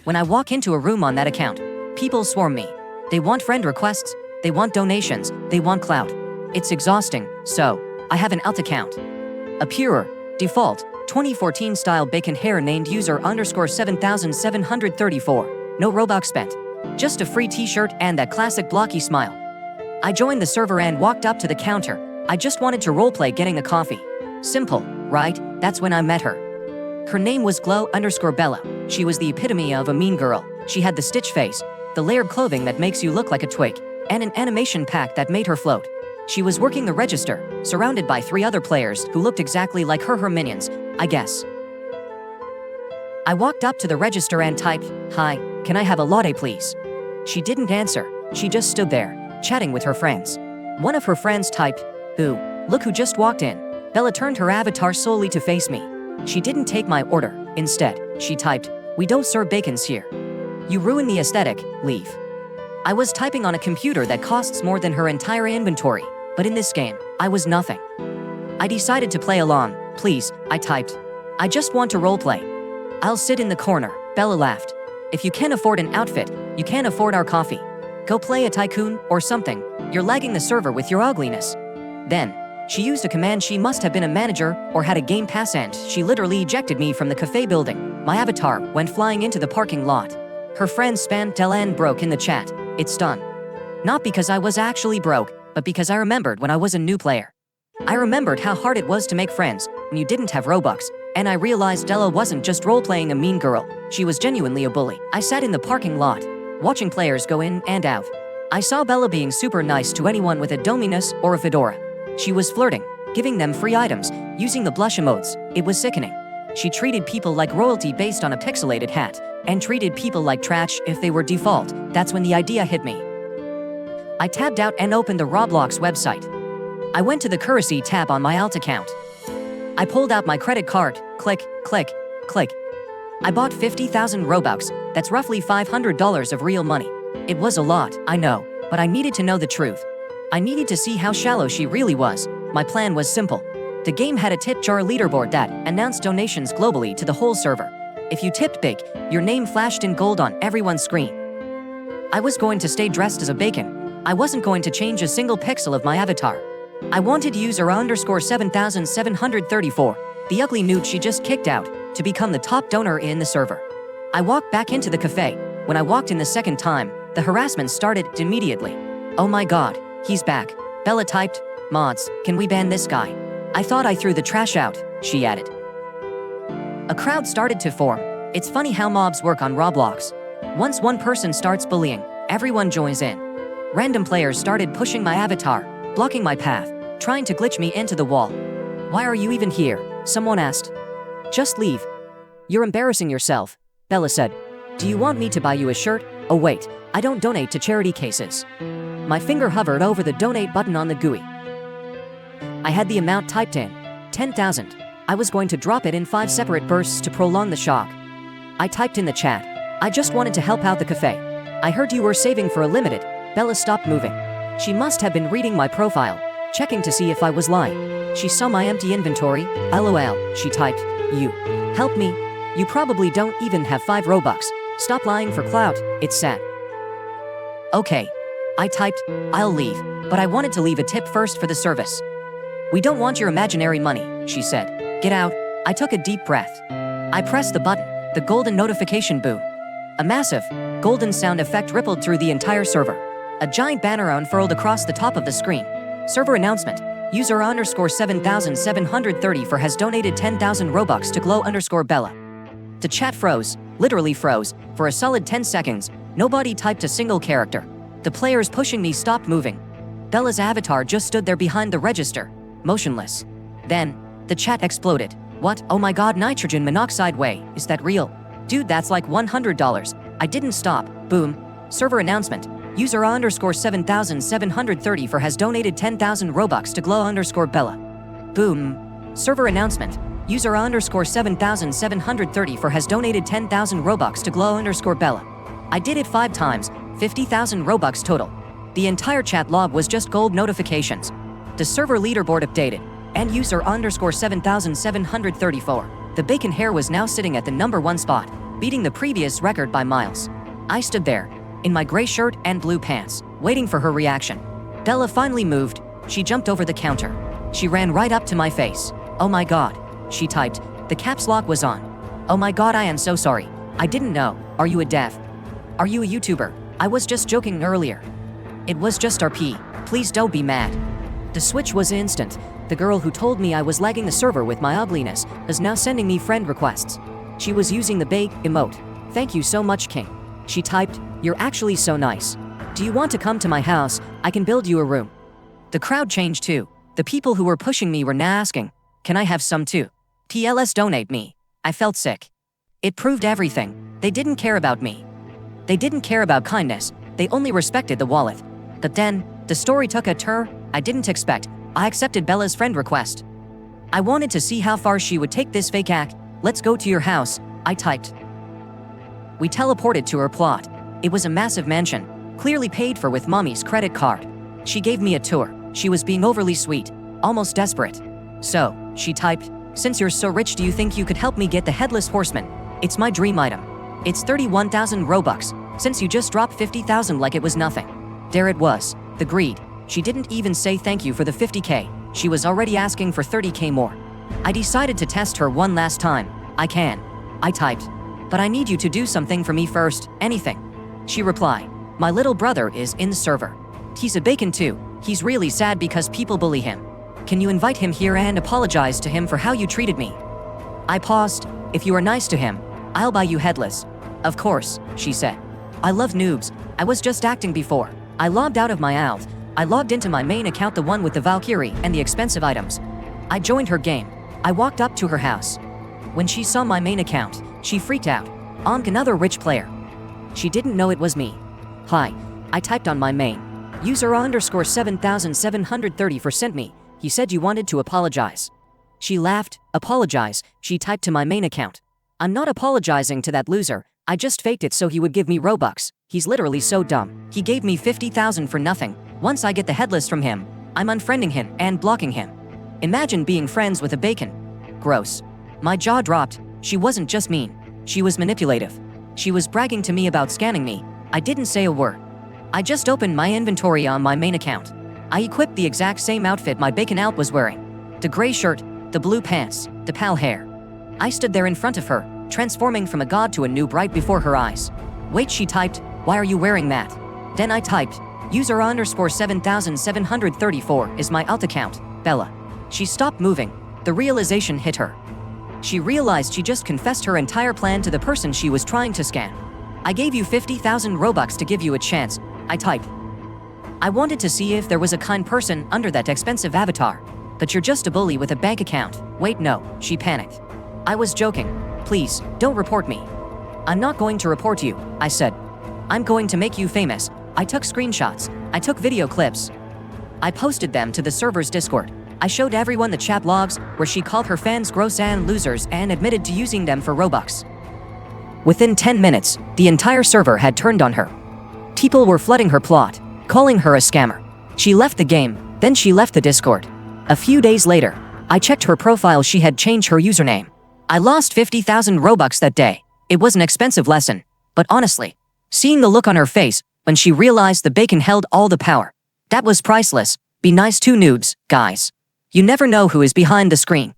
When I walk into a room on that account, people swarm me. They want friend requests, they want donations, they want clout. It's exhausting, so I have an alt account. A pure, default, 2014 style BaconHair named user underscore 7734. No Robux spent. Just a free t-shirt and that classic blocky smile. I joined the server and walked up to the counter. I just wanted to roleplay getting a coffee. Simple, right? That's when I met her. Her name was Glow_Bella. She was the epitome of a mean girl. She had the Stitch face, the layered clothing that makes you look like a twig, and an animation pack that made her float. She was working the register, surrounded by 3 other players who looked exactly like her minions, I guess. I walked up to the register and typed, "Hi, can I have a latte please?" She didn't answer. She just stood there, chatting with her friends. One of her friends typed, "Ooh, look who just walked in." Bella turned her avatar solely to face me. She didn't take my order. Instead, she typed, "We don't serve bacons here. You ruin the aesthetic, leave." I was typing on a computer that costs more than her entire inventory, but in this game, I was nothing. I decided to play along. "Please," I typed. "I just want to roleplay. I'll sit in the corner." Bella laughed. "If you can't afford an outfit, you can't afford our coffee. Go play a tycoon or something. You're lagging the server with your ugliness." Then, she used a command. She must have been a manager or had a game pass and she literally ejected me from the cafe building. My avatar went flying into the parking lot. Her friend spammed Della and broke in the chat. "It's done." Not because I was actually broke, but because I remembered when I was a new player. I remembered how hard it was to make friends when you didn't have Robux, and I realized Della wasn't just roleplaying a mean girl, she was genuinely a bully. I sat in the parking lot, watching players go in and out. I saw Bella being super nice to anyone with a dominus or a fedora. She was flirting, giving them free items, using the blush emotes. It was sickening. She treated people like royalty based on a pixelated hat, and treated people like trash if they were default. That's when the idea hit me. I tabbed out and opened the Roblox website. I went to the currency tab on my alt account. I pulled out my credit card, click, click, click. I bought 50,000 Robux, that's roughly $500 of real money. It was a lot, I know, but I needed to know the truth. I needed to see how shallow she really was. My plan was simple. The game had a tip jar leaderboard that announced donations globally to the whole server. If you tipped big, your name flashed in gold on everyone's screen. I was going to stay dressed as a bacon. I wasn't going to change a single pixel of my avatar. I wanted user underscore 7734, the ugly noob she just kicked out, to become the top donor in the server. I walked back into the cafe. When I walked in the second time, the harassment started immediately. "Oh my god, he's back." Bella typed, "Mods, can we ban this guy?" "I thought I threw the trash out," she added. A crowd started to form. It's funny how mobs work on Roblox. Once one person starts bullying, everyone joins in. Random players started pushing my avatar, blocking my path, trying to glitch me into the wall. "Why are you even here?" someone asked. "Just leave. You're embarrassing yourself," Bella said. "Do you want me to buy you a shirt?" "Oh wait, I don't donate to charity cases." My finger hovered over the donate button on the GUI. I had the amount typed in, 10,000. I was going to drop it in 5 separate bursts to prolong the shock. I typed in the chat, "I just wanted to help out the cafe. I heard you were saving for a limited." Bella stopped moving. She must have been reading my profile, checking to see if I was lying. She saw my empty inventory. "LOL," she typed. "You help me. You probably don't even have 5 Robux. Stop lying for clout, it's sad." "Okay." I typed, "I'll leave, but I wanted to leave a tip first for the service." "We don't want your imaginary money," she said. "Get out." I took a deep breath. I pressed the button. The golden notification boom. A massive, golden sound effect rippled through the entire server. A giant banner unfurled across the top of the screen. Server announcement. User underscore 7734 has donated 10,000 Robux to Glow_Bella. The chat froze, literally froze, for a solid 10 seconds. Nobody typed a single character. The players pushing me stopped moving. Bella's avatar just stood there behind the register, motionless. Then, the chat exploded. "What? Oh my god, nitrogen monoxide way, is that real? Dude, that's like $100. I didn't stop." Boom. Server announcement. User underscore 7734 has donated 10,000 Robux to Glow_Bella. Boom. Server announcement. User underscore 7734 has donated 10,000 Robux to Glow_Bella. I did it 5 times, 50,000 Robux total. The entire chat log was just gold notifications. The server leaderboard updated, and user underscore 7734. The BaconHair was now sitting at the #1 spot. beating the previous record by miles. I stood there, in my gray shirt and blue pants, waiting for her reaction. Bella finally moved. She jumped over the counter. She ran right up to my face. "Oh my god," she typed. The caps lock was on. "Oh my god, I am so sorry. I didn't know. Are you a dev? Are you a YouTuber? I was just joking earlier. It was just RP. Please don't be mad." The switch was instant. The girl who told me I was lagging the server with my ugliness is now sending me friend requests. She was using the bake emote. "Thank you so much, King." She typed, "You're actually so nice. Do you want to come to my house? I can build you a room." The crowd changed too. The people who were pushing me were now asking, "Can I have some too? PLS donate me." I felt sick. It proved everything. They didn't care about me. They didn't care about kindness. They only respected the wallet. But then, the story took a turn I didn't expect. I accepted Bella's friend request. I wanted to see how far she would take this fake act. "Let's go to your house," I typed. We teleported to her plot. It was a massive mansion, clearly paid for with mommy's credit card. She gave me a tour. She was being overly sweet, almost desperate. "So," she typed, "since you're so rich, do you think you could help me get the Headless Horseman? It's my dream item. It's 31,000 Robux, since you just dropped 50,000 like it was nothing." There it was, the greed. She didn't even say thank you for the 50k. She was already asking for 30k more. I decided to test her one last time. "I can," I typed, "but I need you to do something for me first, anything." She replied, "My little brother is in the server. He's a bacon too. He's really sad because people bully him. Can you invite him here and apologize to him for how you treated me?" I paused. "If you are nice to him, I'll buy you Headless." "Of course," she said. "I love noobs. I was just acting before." I logged out of my alt. I logged into my main account, the one with the Valkyrie and the expensive items. I joined her game. I walked up to her house. When she saw my main account, she freaked out. Another rich player." She didn't know it was me. "Hi," I typed on my main. "User _7734 sent me. He said you wanted to apologize." She laughed. "Apologize," she typed to my main account. "I'm not apologizing to that loser. I just faked it so he would give me Robux. He's literally so dumb. He gave me 50,000 for nothing. Once I get the Headless from him, I'm unfriending him and blocking him. Imagine being friends with a bacon. Gross." My jaw dropped. She wasn't just mean. She was manipulative. She was bragging to me about scanning me. I didn't say a word. I just opened my inventory on my main account. I equipped the exact same outfit my bacon alt was wearing. The gray shirt, the blue pants, the pal hair. I stood there in front of her, transforming from a god to a noob right before her eyes. "Wait," she typed, "why are you wearing that?" Then I typed, "User _7734 is my alt account, Bella." She stopped moving. The realization hit her. She realized she just confessed her entire plan to the person she was trying to scam. "I gave you 50,000 Robux to give you a chance," I typed. "I wanted to see if there was a kind person under that expensive avatar. But you're just a bully with a bank account." "Wait, no," she panicked. I was joking. "Please, don't report me." "I'm not going to report you," I said. "I'm going to make you famous." I took screenshots. I took video clips. I posted them to the server's Discord. I showed everyone the chat logs where she called her fans gross and losers and admitted to using them for Robux. Within 10 minutes, the entire server had turned on her. People were flooding her plot, calling her a scammer. She left the game, then she left the Discord. A few days later, I checked her profile. She had changed her username. I lost 50,000 Robux that day. It was an expensive lesson, but honestly, seeing the look on her face when she realized the bacon held all the power, that was priceless. Be nice to noobs, guys. You never know who is behind the screen.